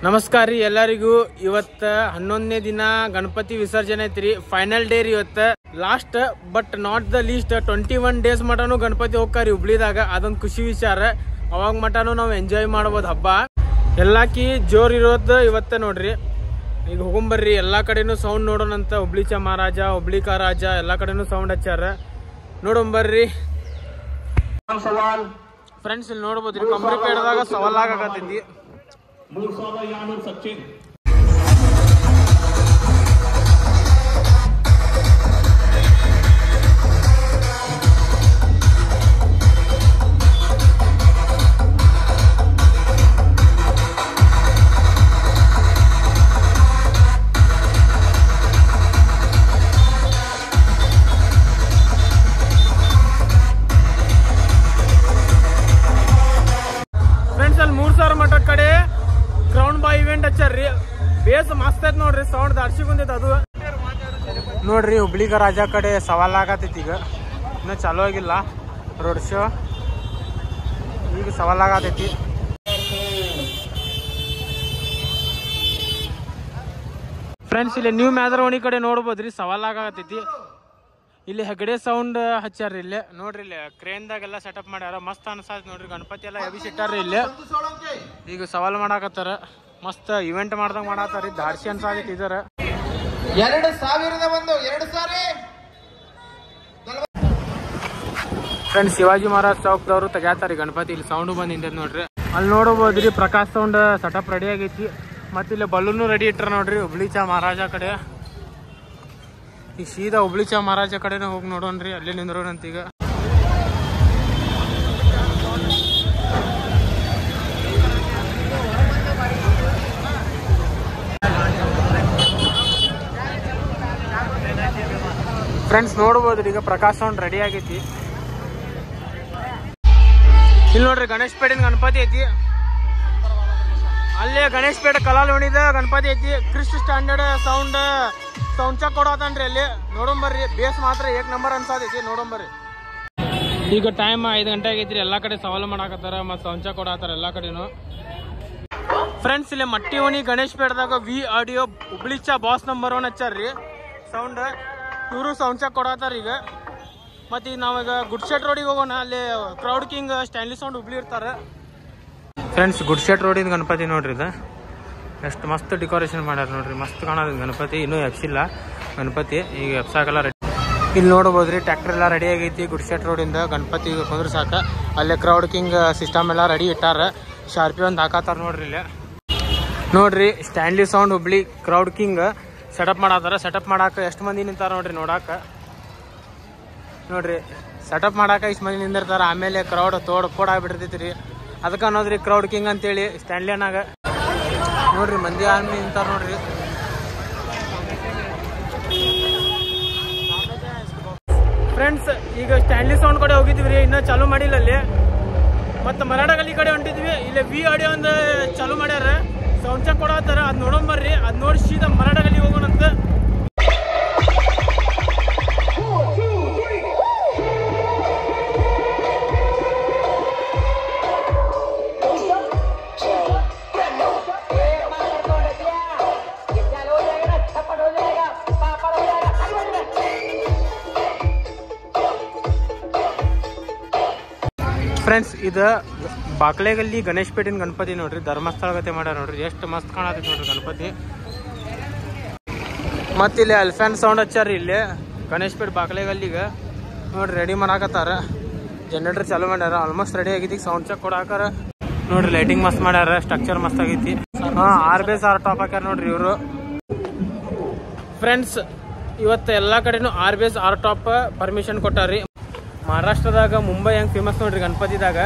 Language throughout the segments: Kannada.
ನಮಸ್ಕಾರ ರೀ ಎಲ್ಲರಿಗೂ. ಇವತ್ತು 11ನೇ ದಿನ ಗಣಪತಿ ವಿಸರ್ಜನೆ ಐತ್ರಿ. ಫೈನಲ್ ಡೇ ರೀ ಇವತ್ತು. Last but not the least 21 days ಮಟನು ಗಣಪತಿ ಹೋಗ್ತಾರಿ ಹುಬ್ಳಿದಾಗ. ಅದೊಂದು ಖುಷಿ ವಿಚಾರ. ಅವಾಗ ಮಟನು ನಾವು ಎಂಜಾಯ್ ಮಾಡ್ಬೋದು ಹಬ್ಬ. ಎಲ್ಲಾಕಿ ಜೋರ್ ಇರೋದು ಇವತ್ತೇ ನೋಡ್ರಿ. ಈಗ ಹೋಗೊಂಬರ್ರಿ, ಎಲ್ಲಾ ಕಡೆನೂ ಸೌಂಡ್ ನೋಡೋಣಂತ. ಹುಬ್ಳಿ ಚ ಮಹಾರಾಜ, ಹುಬ್ಳಿ ಕಾ ರಾಜ ಎಲ್ಲಾ ಕಡೆನೂ ಸೌಂಡ್ ಹಚ್ಚಾರ. ನೋಡೊಂಬರ್ರಿ ಫ್ರೆಂಡ್ಸ್. ಇಲ್ಲಿ ನೋಡ್ಬೋದ್ರಿ, ಕಂಬ್ರಿಪೇಟದಾಗ ಸವಾಲಾಗತೈತಿ. 350 सचिन ಫ್ರೆಂಡ್ಸ್ ಅಲ್ಲಿ 3000 ಮಠ ಕಡೆ ಗ್ರೌಂಡ್ ಬೈ ಇವೆಂಟ್ ಹಚ್ಚಾರ್ರಿ. ಬೇಸ್ ಮಸ್ತ್ ಐತ್ ನೋಡ್ರಿ, ಸೌಂಡ್ ದಾಡ್ಸಿ ಬಂದೈತೆ ಅದು ನೋಡ್ರಿ. ಹುಬ್ಳಿಗ ರಾಜ ಕಡೆ ಸವಾಲಾಗತೈತಿ. ಈಗ ಇನ್ನೂ ಚಾಲೂ ಆಗಿಲ್ಲ ರೋಡ್ ಶೋ, ಈಗ ಸವಾಲಾಗತೈತಿ. ಫ್ರೆಂಡ್ಸ್ ಇಲ್ಲಿ ನ್ಯೂ ಮ್ಯಾದರವಣಿ ಕಡೆ ನೋಡ್ಬೋದ್ರಿ, ಸವಾಲಾಗತೈತಿ. ಇಲ್ಲಿ ಹೆಗಡೆ ಸೌಂಡ್ ಹಚ್ಚಾರ್ರಿ. ಇಲ್ಲಿ ನೋಡ್ರಿ, ಇಲ್ಲಿ ಕ್ರೇನ್ದಾಗೆಲ್ಲ ಸೆಟಪ್ ಮಾಡ್ಯಾರ. ಮಸ್ತ್ ಅನ್ಸಾತ್ ನೋಡ್ರಿ. ಗಣಪತಿ ಎಲ್ಲ ಹೆವಿ ಸಿಟ್ಟಾರ್ರಿ. ಇಲ್ಲಿ ಈಗ ಸವಾಲ್ ಮಾಡಾಕತ್ತಾರ. ಮಸ್ತ್ ಇವೆಂಟ್ ಮಾಡ್ದಂಗ ಮಾಡತ್ತಾರ. ದಾಡ್ಸಿ ಅನ್ಸಾದೈತಿ ಇದರ 2001 ಫ್ರೆಂಡ್ಸ್ ಶಿವಾಜಿ ಮಹಾರಾಜ್ ಚೌಕ್ದವ್ರು ತೆಗ್ಯಾತಾರಿ ಗಣಪತಿ. ಇಲ್ಲಿ ಸೌಂಡ್ ಬಂದ್ ನೋಡ್ರಿ. ಅಲ್ಲಿ ನೋಡಬಹುದ್ರಿ ಪ್ರಕಾಶ್ ಸೌಂಡ್ ಸೆಟಪ್ ರೆಡಿ ಆಗೈತಿ. ಮತ್ತೆ ಇಲ್ಲಿ ಬಲೂನು ರೆಡಿ ಇಟ್ಟಾರ ನೋಡ್ರಿ. ಹುಬ್ಳಿ ಚಾ ಮಹಾರಾಜ ಕಡೆ. ಈಗ ಸೀದಾ ಹುಬ್ಳಿ ಚಾ ಮಹಾರಾಜ ಕಡೆನೇ ಹೋಗಿ ನೋಡೋಣ್ರಿ. ಅಲ್ಲೇ ನಿಂದ್ರೋಣಂತ. ಈಗ ಫ್ರೆಂಡ್ಸ್ ನೋಡ್ಬೋದ್ರಿ, ಈಗ ಪ್ರಕಾಶ್ ಸೌಂಡ್ ರೆಡಿ ಆಗೈತಿ. ಇಲ್ಲಿ ನೋಡ್ರಿ ಗಣೇಶ್ ಪೇಟಿನ ಗಣಪತಿ ಐತಿ. ಅಲ್ಲೇ ಗಣೇಶ್ ಪೇಟೆ ಕಲಾಲ್ ಉಣಿದ ಗಣಪತಿ ಐತಿ. ಕ್ರಿಸ್ಟ್ ಸ್ಟ್ಯಾಂಡರ್ಡ್ ಸೌಂಡ್ ಚೆಕ್ ಕೊಡತಾನ್ರಿ. ಅಲ್ಲಿ ನೋಡಂಬರ್ರಿ, ಬೇಸ್ ಮಾತ್ರ ಏಕ್ ನಂಬರ್ ಅನ್ಸಾದೈತಿ. ನೋಡಂಬರ್ರಿ. ಈಗ ಟೈಮ್ 5 ಗಂಟೆ ಆಗೈತ್ರಿ. ಎಲ್ಲಾ ಕಡೆ ಸವಾಲು ಮಾಡಾಕತ್ತಾರ, ಮತ್ತೆ ಸೌಂಡ್ ಚೆಕ್ ಕೊಡತಾರ ಎಲ್ಲಾ ಕಡೆನು. ಫ್ರೆಂಡ್ಸ್ ಇಲ್ಲಿ ಮಟ್ಟಿ ಓಣಿ ಗಣೇಶ್ ಪೇಟದಾಗ ವಿ ಆಡಿಯೋ ಹುಬ್ಳಿ ಚಾ ಬಾಸ್ ನಂಬರ್ 1 ಹಚ್ಚಾರ್ರಿ ಸೌಂಡ್. ಇವರು ಸೌಂಡ್ ಚೆಕ್ ಕೊಡತಾರ ಈಗ. ಮತ್ತೆ ಈಗ ನಾವೀಗ ಗುಡ್ ಶೆಟ್ ರೋಡಿಗೆ ಹೋಗೋಣ. ಅಲ್ಲಿ crowd king Stanley sound Hubli ಇರ್ತಾರೆ. ಫ್ರೆಂಡ್ಸ್ ಗುಡ್ ಶೆಟ್ ರೋಡಿನ ಗಣಪತಿ ನೋಡ್ರಿ. ಇದು ಎಷ್ಟು ಮಸ್ತ್ ಡೆಕೋರೇಷನ್ ಮಾಡ್ಯಾರ ನೋಡ್ರಿ. ಮಸ್ತ್ ಕಾಣೋದು ಗಣಪತಿ. ಇನ್ನೂ ಎಪ್ಸಿಲ್ಲ ಗಣಪತಿ, ಈಗ ಎಪ್ಸಾಕಲ್ಲ ರೆಡಿ. ಇಲ್ಲಿ ನೋಡ್ಬೋದ್ರಿ ಟ್ರ್ಯಾಕ್ಟರ್ ಎಲ್ಲ ರೆಡಿ ಆಗೈತಿ. ಗುಡ್ ಶೆಟ್ ರೋಡಿಂದ ಗಣಪತಿ ಕುಂದ್ರ ಸಾಕ. ಅಲ್ಲೇ ಕ್ರೌಡ್ ಕಿಂಗ್ ಸಿಸ್ಟಮ್ ಎಲ್ಲ ರೆಡಿ ಇಟ್ಟಾರ. ಶಾರ್ಪಿ ಒಂದು ಹಾಕತ್ತಾರ ನೋಡ್ರಿ. ಇಲ್ಲಿ ನೋಡ್ರಿ Stanley sound Hubli crowd king setup ಮಾಡತ್ತಾರ. ಸೆಟಪ್ ಮಾಡಾಕ ಎಷ್ಟು ಮಂದಿ ನಿಂತಾರ ನೋಡ್ರಿ ನೋಡಾಕ. ನೋಡ್ರಿ ಸೆಟಪ್ ಮಾಡಾಕ ಇಷ್ಟು ಮಂದಿ ನಿಂದಿರ್ತಾರ. ಆಮೇಲೆ ಕ್ರೌಡ್ ಕೋಡಾಗ್ಬಿಟ್ಟಿರ್ತೈತಿ ರೀ. ಅದಕ್ಕೆ ಅನ್ನೋದ್ರಿ ಕ್ರೌಡ್ ಕಿಂಗ್ ಅಂತೇಳಿ ಸ್ಟ್ಯಾನ್ಲಿನಾಗ. ನೋಡ್ರಿ ಮಂದಿ ಆರ್ಮಿ ನಿಂತಾರ ನೋಡ್ರಿ. ಫ್ರೆಂಡ್ಸ್ ಈಗ ಸ್ಟ್ಯಾನ್ಲಿ ಸೌಂಡ್ ಕಡೆ ಹೋಗಿದ್ವಿ, ಇನ್ನೂ ಚಾಲೂ ಮಾಡಿಲ್ಲ ಅಲ್ಲಿ. ಮತ್ತೆ ಮರಾಠ ಗಲ್ಲಿ ಕಡೆ ಹೊಂಟಿದ್ವಿ. ಇಲ್ಲಿ ವಿ ಆಡಿಯೋ ಒಂದು ಚಾಲೂ ಮಾಡ್ಯಾರ, ಸೌಂಡ್ ಚೆಕ್ ಕೊಡತ್ತಾರ. ಅದ್ ನೋಡೋಂಬರ್ರಿ. ಅದ್ ನೋಡಿ ಸೀದಾ ಮರಾಠ ಗಲ್ಲಿ ಹೋಗೋಣಂತ. ಫ್ರೆಂಡ್ಸ್ ಇದು ಬಾಕ್ಲೆಗಲ್ಲಿ ಗಣೇಶ್ ಪೇಟಿನ ಗಣಪತಿ ನೋಡ್ರಿ. ಧರ್ಮಸ್ಥಳ ಗತೆ ಮಾಡ್ಯಾರ ನೋಡ್ರಿ. ಎಷ್ಟು ಮಸ್ತ್ ಕಾಣತೈತಿ ನೋಡ್ರಿ ಗಣಪತಿ. ಮತ್ತೆ ಇಲ್ಲಿ ಅಲ್ಫ್ಯಾನ್ ಸೌಂಡ್ ಹಚ್ಚಾರಿ. ಇಲ್ಲಿ ಗಣೇಶ್ ಪೇಟ್ ಬಾಕ್ಲೆಗಲ್ಲಿಗೆ ನೋಡ್ರಿ ರೆಡಿ ಮಾಡಾಕತ್ತಾರ. ಜನರೇಟರ್ ಚಾಲೂ ಮಾಡ್ಯಾರ. ಆಲ್ಮೋಸ್ಟ್ ರೆಡಿ ಆಗೈತಿ. ಸೌಂಡ್ ಚೆಕ್ ಕೊಡಾಕಾರ ನೋಡ್ರಿ. ಲೈಟಿಂಗ್ ಮಸ್ತ್ ಮಾಡ್ಯಾರ. ಸ್ಟ್ರಕ್ಚರ್ ಮಸ್ತ್ ಆಗೈತಿ. ಆರ್ ಬೇಸ್ ಆರ್ ಟಾಪ್ ಹಾಕ್ಯಾರ ನೋಡ್ರಿ ಇವರು. ಫ್ರೆಂಡ್ಸ್ ಇವತ್ತು ಎಲ್ಲಾ ಕಡೆನೂ ಆರ್ ಬೇಸ್ ಆರ್ ಟಾಪ್ ಪರ್ಮಿಷನ್ ಕೊಟ್ಟಾರಿ. ಮಹಾರಾಷ್ಟ್ರದಾಗ ಮುಂಬೈ ಹೆಂಗೆ ಫೇಮಸ್ ನೋಡ್ರಿ ಗಣಪತಿದಾಗ,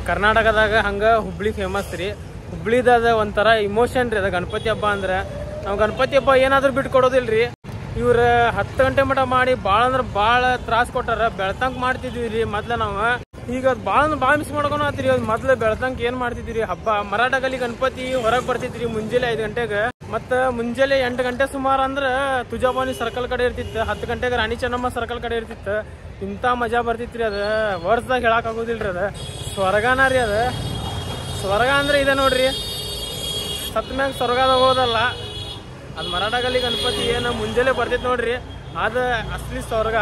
ಕರ್ನಾಟಕದಾಗ ಹಂಗೆ ಹುಬ್ಳಿ ಫೇಮಸ್ ರೀ. ಹುಬ್ಳಿದಾಗ ಒಂಥರ ಇಮೋಷನ್ ರೀ ಅದು ಗಣಪತಿ ಹಬ್ಬ ಅಂದ್ರೆ. ನಾವು ಗಣಪತಿ ಹಬ್ಬ ಏನಾದರೂ ಬಿಟ್ಟು ಕೊಡೋದಿಲ್ರಿ. ಇವ್ರ 10 ಗಂಟೆ ಮಟ ಮಾಡಿ ಭಾಳ ಅಂದ್ರೆ ಭಾಳ ತ್ರಾಸ ಕೊಟ್ಟಾರ. ಬೆಳ್ತಂಕ್ ಮಾಡ್ತಿದ್ವಿ ರೀ ಮೊದ್ಲು ನಾವು. ಈಗ ಭಾಳ ಮಿಸ್ ಮಾಡ್ಕೊಳತ್ರಿ. ಮೊದ್ಲು ಬೆಳ್ತಂಕ್ ಏನ್ ಮಾಡ್ತಿದ್ವಿ ಹಬ್ಬ. ಮರಾಠ ಗಲ್ಲಿ ಗಣಪತಿ ಹೊರಗೆ ಬರ್ತಿದ್ರಿ ಮುಂಜಾನೆ 5 ಗಂಟೆಗೆ. ಮತ್ತ ಮುಂಜಾನೆ 8 ಗಂಟೆ ಸುಮಾರು ಅಂದ್ರ ತುಜಾಭವಾನಿ ಸರ್ಕಲ್ ಕಡೆ ಇರ್ತಿತ್ತು. 10 ಗಂಟೆಗೆ ರಾಣಿ ಚೆನ್ನಮ್ಮ ಸರ್ಕಲ್ ಕಡೆ ಇರ್ತಿತ್ತು. ಇಂಥ ಮಜಾ ಬರ್ತಿತ್ರಿ. ಅದ ವರ್ಷದಾಗ ಹೇಳಕ್ ಆಗೋದಿಲ್ರಿ. ಅದ ಸ್ವರ್ಗನ ರೀ. ಅದ ಸ್ವರ್ಗ ಅಂದ್ರೆ ಇದೆ ನೋಡ್ರಿ. ಸತ್ ಮ್ಯಾಗ ಸ್ವರ್ಗದ ಹೋದಲ್ಲ, ಅದು ಮರಾಠಗಲ್ಲಿ ಗಣಪತಿ ಏನು ಮುಂಜಾನೆ ಬರ್ತೈತೆ ನೋಡ್ರಿ, ಅದು ಅಸಲಿ ಸ್ವರ್ಗ.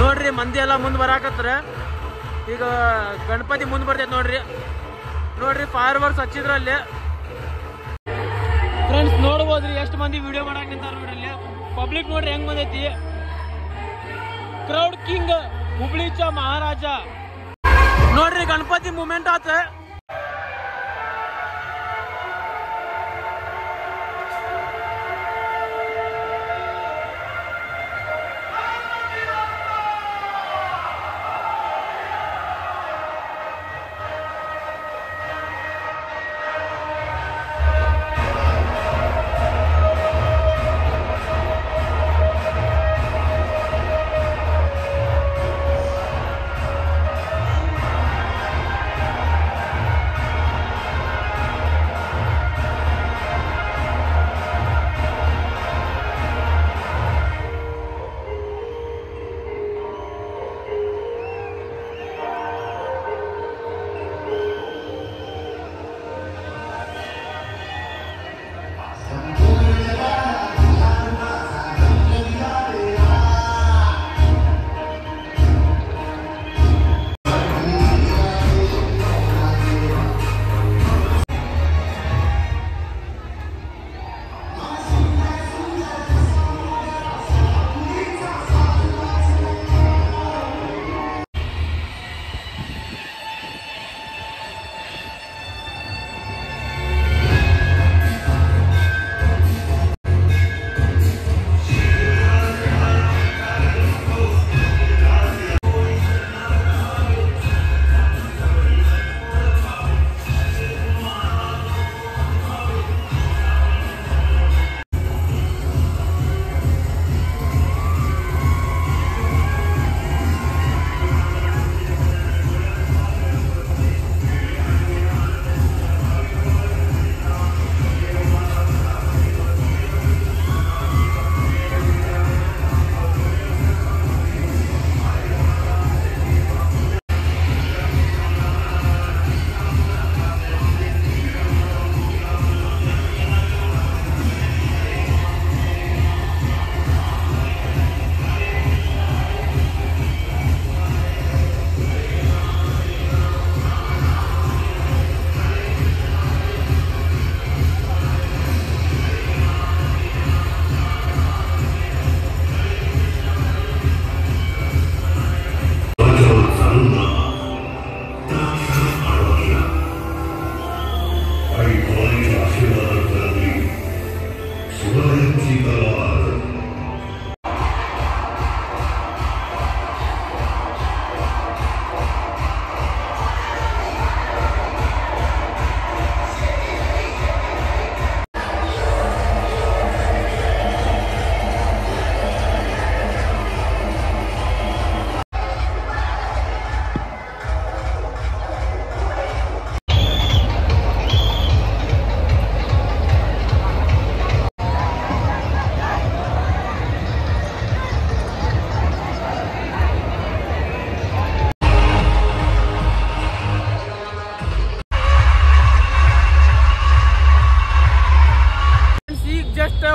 ನೋಡ್ರಿ ಮಂದಿ ಎಲ್ಲ ಮುಂದೆ ಬರಾಕತ್ರ. ಈಗ ಗಣಪತಿ ಮುಂದೆ ಬರ್ತೈತೆ ನೋಡ್ರಿ ಫೈರ್ ವರ್ಕ್ಸ್ ಹಚ್ಚಿದ್ರಲ್ಲಿ. ಫ್ರೆಂಡ್ಸ್ ನೋಡ್ಬೋದ್ರಿ ಎಷ್ಟು ಮಂದಿ ವಿಡಿಯೋ ಮಾಡಕ್ ನಿಂತಾರ ನೋಡ್ರಿ. ಪಬ್ಲಿಕ್ ನೋಡ್ರಿ ಹೆಂಗ್ ಬಂದೈತಿ. ಕ್ರೌಡ್ ಕಿಂಗ್ ಹುಬ್ಳಿಚ ಮಹಾರಾಜ ನೋಡ್ರಿ, ಗಣಪತಿ ಮೂಮೆಂಟ್ ಆತ.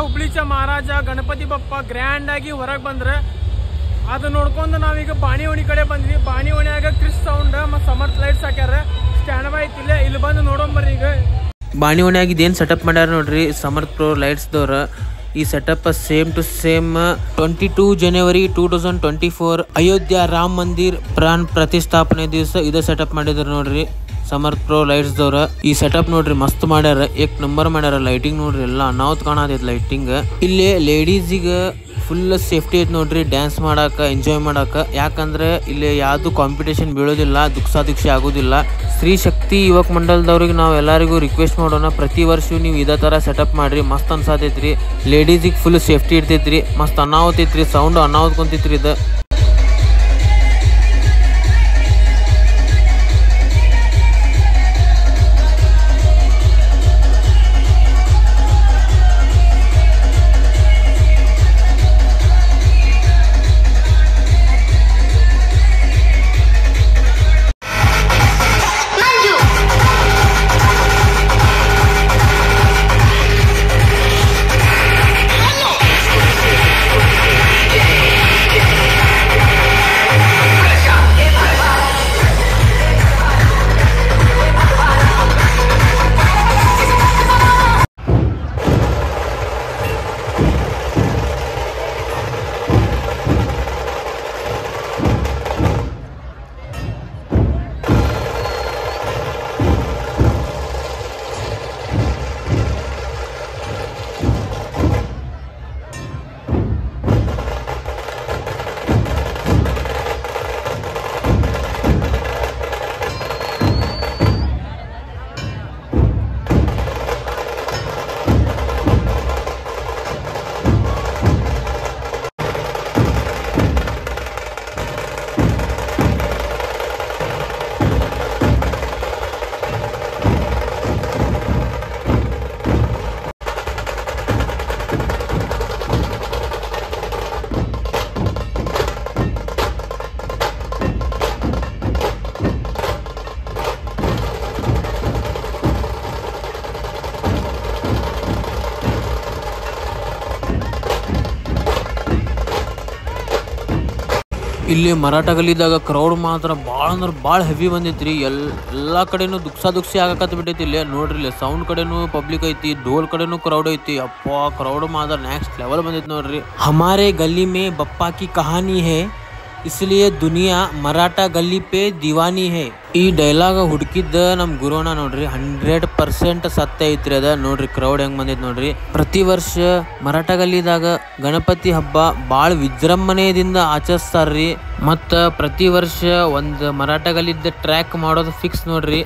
ಹುಬ್ಳಿಚ ಮಹಾರಾಜ ಗಣಪತಿ ಬಪ್ಪ ಗ್ರ್ಯಾಂಡ್ ಆಗಿ ಹೊರಗೆ ಬಂದ್ರೆ ಅದು ನೋಡ್ಕೊಂಡು ನಾವೀಗ ಬಾಣಿವಣಿ ಕಡೆ ಬಂದ್ವಿ. ಬಾಣಿವಣಿಯಾಗ ಕ್ರಿಸ್ ಸೌಂಡ್ ಮತ್ತು ಸಮರ್ಥ ಲೈಟ್ಸ್ ಹಾಕ್ಯಾರ. ಸ್ಟ್ಯಾಂಡ್ ಬೈ ಐತಿಲ್ಲ, ಇಲ್ಲಿ ಬಂದು ನೋಡೋಂಬರ್ರಿ. ಈಗ ಬಾಣಿವಣಿಯಾಗ ಇದೇನು ಸೆಟಪ್ ಮಾಡ್ಯಾರ ನೋಡ್ರಿ ಸಮರ್ಥ ಪ್ರೋ ಲೈಟ್ಸ್ದವ್ರ. ಈ ಸೆಟಪ್ ಸೇಮ್ ಟು ಸೇಮ್ 22 ಜನವರಿ 2024 ಅಯೋಧ್ಯ ರಾಮ ಮಂದಿರ್ ಪ್ರಾಣ ಪ್ರತಿಷ್ಠಾಪನೆ ದಿವಸ ಇದೇ ಸೆಟಪ್ ಮಾಡಿದ್ರು ನೋಡ್ರಿ. ಸಮರ್ಥ್ ಪ್ರೋ ಲೈಟ್ಸ್ ದವ್ರ. ಈ ಸೆಟಪ್ ನೋಡ್ರಿ ಮಸ್ತ್ ಮಾಡ್ಯಾರ, ಏಕ್ ನಂಬರ್ ಮಾಡ್ಯಾರ. ಲೈಟಿಂಗ್ ನೋಡ್ರಿ ಎಲ್ಲ ಅನಾಹುತ್ ಕಾಣತೈತಿ ಲೈಟಿಂಗ್. ಇಲ್ಲಿ ಲೇಡೀಸಿಗೆ ಫುಲ್ ಸೇಫ್ಟಿ ಐತಿ ನೋಡ್ರಿ, ಡ್ಯಾನ್ಸ್ ಮಾಡಾಕ ಎಂಜಾಯ್ ಮಾಡಾಕ. ಯಾಕಂದ್ರೆ ಇಲ್ಲಿ ಯಾವ್ದು ಕಾಂಪಿಟೇಷನ್ ಬೀಳೋದಿಲ್ಲ, ದುಕ್ಸಾದಿಕ್ಷೆ ಆಗೋದಿಲ್ಲ. ಸ್ತ್ರೀ ಶಕ್ತಿ ಯುವಕ ಮಂಡಲದವ್ರಿಗೆ ನಾವು ಎಲ್ಲರಿಗೂ ರಿಕ್ವೆಸ್ಟ್ ಮಾಡೋಣ, ಪ್ರತಿ ವರ್ಷ ನೀವು ಇದೇ ತರ ಸೆಟಪ್ ಮಾಡ್ರಿ, ಮಸ್ತ್ ಅನ್ಸಾತೈತ್ರಿ. ಲೇಡೀಸಿಗೆ ಫುಲ್ ಸೇಫ್ಟಿ ಇರ್ತೈತ್ರಿ, ಮಸ್ತ್ ಅನಾಹುತ್ ಐತ್ರಿ, ಸೌಂಡ್ ಅನಾಹುತ್ ಕುಂತೈತ್ರಿ ಇದು. ಇಲ್ಲಿ ಮರಾಠ ಗಲ್ಲಿದಾಗ ಕ್ರೌಡ್ ಮಾತ್ರ ಭಾಳ ಅಂದ್ರೆ ಭಾಳ ಹೆವಿ ಬಂದೈತ್ರಿ. ಎಲ್ಲಾ ಕಡೆನೂ ದುಕ್ಸಿ ಆಗಕತ್ ಬಿಟ್ಟೈತಿ. ಇಲ್ಲಿ ನೋಡ್ರಿ, ಇಲ್ಲಿ ಸೌಂಡ್ ಕಡೆನೂ ಪಬ್ಲಿಕ್ ಐತಿ, ಢೋಲ್ ಕಡೆನೂ ಕ್ರೌಡ್ ಐತಿ. ಅಪ್ಪ ಕ್ರೌಡ್ ಮಾತ್ರ ನೆಕ್ಸ್ಟ್ ಲೆವೆಲ್ ಬಂದೈತಿ ನೋಡ್ರಿ. ಹಮಾರೆ ಗಲ್ಲಿ ಮೇ ಬಪ್ಪಾ ಕಿ ಕಹಾನಿ ಹೇ, ಇಸ್ಲಿಯೇ ದುನಿಯಾ ಮರಾಠ ಗಲ್ಲಿ ಪೇ ದಿವಾನಿ ಹೇ. ಈ ಡೈಲಾಗ್ ಹುಡುಕಿದ್ದ ನಮ್ ಗುರುವಣ್ಣ ನೋಡ್ರಿ, 100% ಸತ್ಯ ಐತ್ರಿ ಅದ. ನೋಡ್ರಿ ಕ್ರೌಡ್ ಹೆಂಗ್ ಬಂದೈತಿ ನೋಡ್ರಿ. ಪ್ರತಿ ವರ್ಷ ಮರಾಠ ಗಲ್ಲಿದಾಗ ಗಣಪತಿ ಹಬ್ಬ ಬಾಳ ವಿಜೃಂಭಣೆಯಿಂದ ಆಚರಿಸ್ತಾರ್ರಿ. ಮತ್ತ ಪ್ರತಿ ವರ್ಷ ಒಂದ್ ಮರಾಠ ಗಲ್ಲಿದ್ದ ಟ್ರ್ಯಾಕ್ ಮಾಡೋದು ಫಿಕ್ಸ್ ನೋಡ್ರಿ.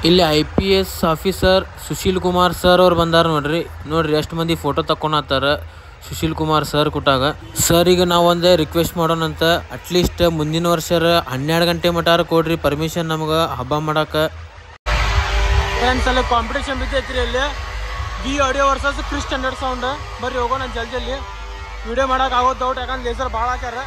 ಇಲ್ಲಿ IPS officer Sushil Kumar sir ಅವ್ರು ಬಂದಾರ ನೋಡ್ರಿ ಎಷ್ಟು ಮಂದಿ ಫೋಟೋ ತಕ್ಕೊಳತ್ತಾರ ಸುಶೀಲ್ ಕುಮಾರ್ ಸರ್ ಕೂಟಾಗ. ಸರ್ ಈಗ ನಾವು ಒಂದೇ ರಿಕ್ವೆಸ್ಟ್ ಮಾಡೋಣಂತ, ಅಟ್ಲೀಸ್ಟ್ ಮುಂದಿನ ವರ್ಷ 12 ಗಂಟೆ ಮಟಾರ ಕೊಡ್ರಿ ಪರ್ಮಿಷನ್ ನಮ್ಗೆ ಹಬ್ಬ ಮಾಡಕ್ಕೆ. ಫ್ರೆಂಡ್ಸ್ ಅಲ್ಲಿ ಕಾಂಪಿಟೇಷನ್ ಬಿದ್ದೈತ್ರಿ ಅಲ್ಲಿ V audio versus crisp standard sound. ಬರ್ರಿ ಹೋಗೋಣ ಜಲ್ದಿ ವಿಡಿಯೋ ಮಾಡಕ್ಕೆ ಆಗೋದು ಡೌಟ್, ಯಾಕಂದ್ರೆ ಲೇಸರ್ ಭಾಳ ಹಾಕ್ಯಾರ.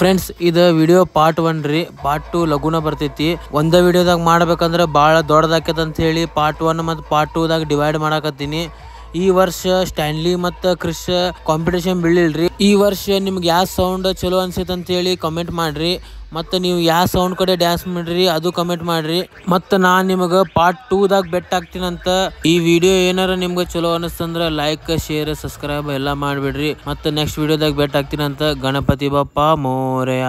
ಫ್ರೆಂಡ್ಸ್ ಇದು ವಿಡಿಯೋ ಪಾರ್ಟ್ 1 ರೀ. ಪಾರ್ಟ್ 2 ಲಗುನ ಬರ್ತೈತಿ. ಒಂದೇ ವಿಡಿಯೋದಾಗ ಮಾಡ್ಬೇಕಂದ್ರೆ ಭಾಳ ದೊಡ್ಡದಾಕೈತೆ ಅಂತ ಹೇಳಿ ಪಾರ್ಟ್ 1 ಮತ್ತು ಪಾರ್ಟ್ 2ದಾಗ ಡಿವೈಡ್ ಮಾಡಾಕತ್ತೀನಿ. ಈ ವರ್ಷ ಸ್ಟ್ಯಾನ್ಲಿ ಮತ್ತು ಕ್ರಿಶ್ ಕಾಂಪಿಟೇಷನ್ ಬೀಳಿಲ್ರಿ. ಈ ವರ್ಷ ನಿಮ್ಗೆ ಯಾವ ಸೌಂಡ್ ಚಲೋ ಅನ್ಸೈತೆ ಅಂತೇಳಿ ಕಮೆಂಟ್ ಮಾಡ್ರಿ. ಮತ್ತು ನೀವು ಯಾವ ಸೌಂಡ್ ಕಡೆ ಡ್ಯಾನ್ಸ್ ಮಾಡ್ರಿ ಅದು ಕಮೆಂಟ್ ಮಾಡ್ರಿ. ಮತ್ತು ನಾನು ನಿಮಗೆ ಪಾರ್ಟ್ 2ದಾಗ ಬೆಟ್ ಹಾಕ್ತೀನಂತ. ಈ ವಿಡಿಯೋ ಏನಾರ ನಿಮ್ಗೆ ಚಲೋ ಅನಿಸ್ತಂದ್ರೆ ಲೈಕ್ ಶೇರ್ ಸಬ್ಸ್ಕ್ರೈಬ್ ಎಲ್ಲ ಮಾಡಿಬಿಡ್ರಿ. ಮತ್ತು ನೆಕ್ಸ್ಟ್ ವಿಡಿಯೋದಾಗ ಬೆಟ್ ಹಾಕ್ತೀನಂತ. ಗಣಪತಿ ಬಪ್ಪ ಮೋರೆಯ.